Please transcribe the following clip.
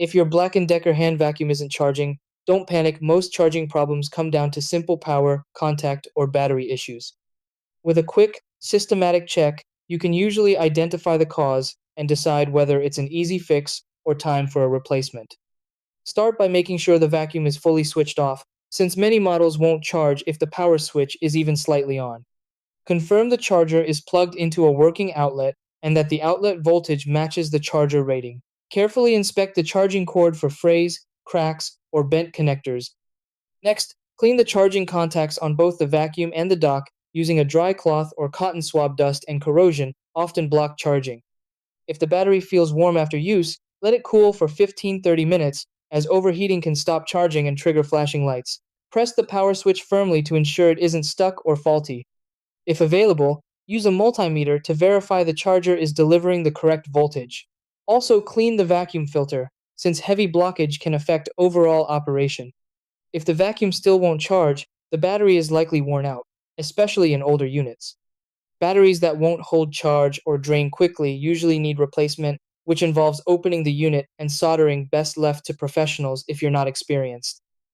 If your Black& Decker hand vacuum isn't charging, don't panic. Most charging problems come down to simple power, contact, or battery issues. With a quick, systematic check, you can usually identify the cause and decide whether it's an easy fix or time for a replacement. Start by making sure the vacuum is fully switched off, since many models won't charge if the power switch is even slightly on. Confirm the charger is plugged into a working outlet and that the outlet voltage matches the charger rating. Carefully inspect the charging cord for frays, cracks, or bent connectors. Next, clean the charging contacts on both the vacuum and the dock using a dry cloth or cotton swab. Dust and corrosion often block charging. If the battery feels warm after use, let it cool for 15–30 minutes, as overheating can stop charging and trigger flashing lights. Press the power switch firmly to ensure it isn't stuck or faulty. If available, use a multimeter to verify the charger is delivering the correct voltage. Also, clean the vacuum filter, since heavy blockage can affect overall operation. If the vacuum still won't charge, the battery is likely worn out, especially in older units. Batteries that won't hold charge or drain quickly usually need replacement, which involves opening the unit and soldering, best left to professionals if you're not experienced.